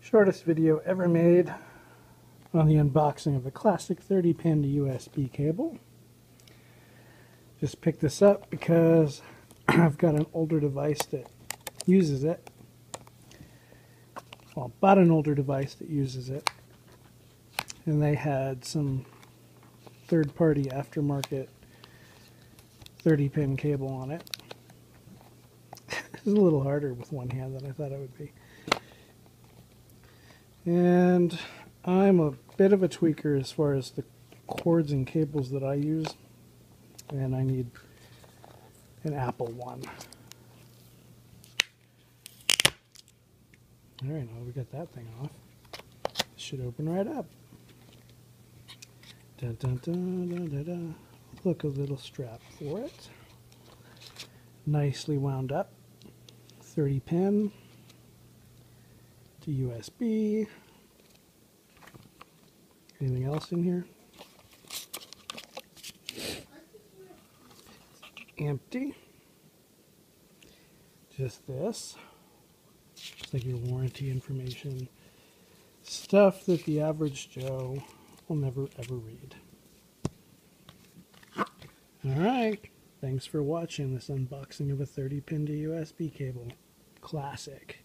Shortest video ever made on the unboxing of a classic 30-pin USB cable. Just picked this up because I've got an older device that uses it. Well, bought an older device that uses it, and they had some third-party aftermarket 30-pin cable on it. It's a little harder with one hand than I thought it would be. And I'm a bit of a tweaker as far as the cords and cables that I use, and I need an Apple one. Alright, now we got that thing off. It should open right up. Dun, dun, dun, dun, dun, dun. Look, a little strap for it. Nicely wound up. 30 pin to USB. Anything else in here? Empty. Just this. Looks like your warranty information. Stuff that the average Joe will never ever read. Alright, thanks for watching this unboxing of a 30-pin to USB cable. Classic.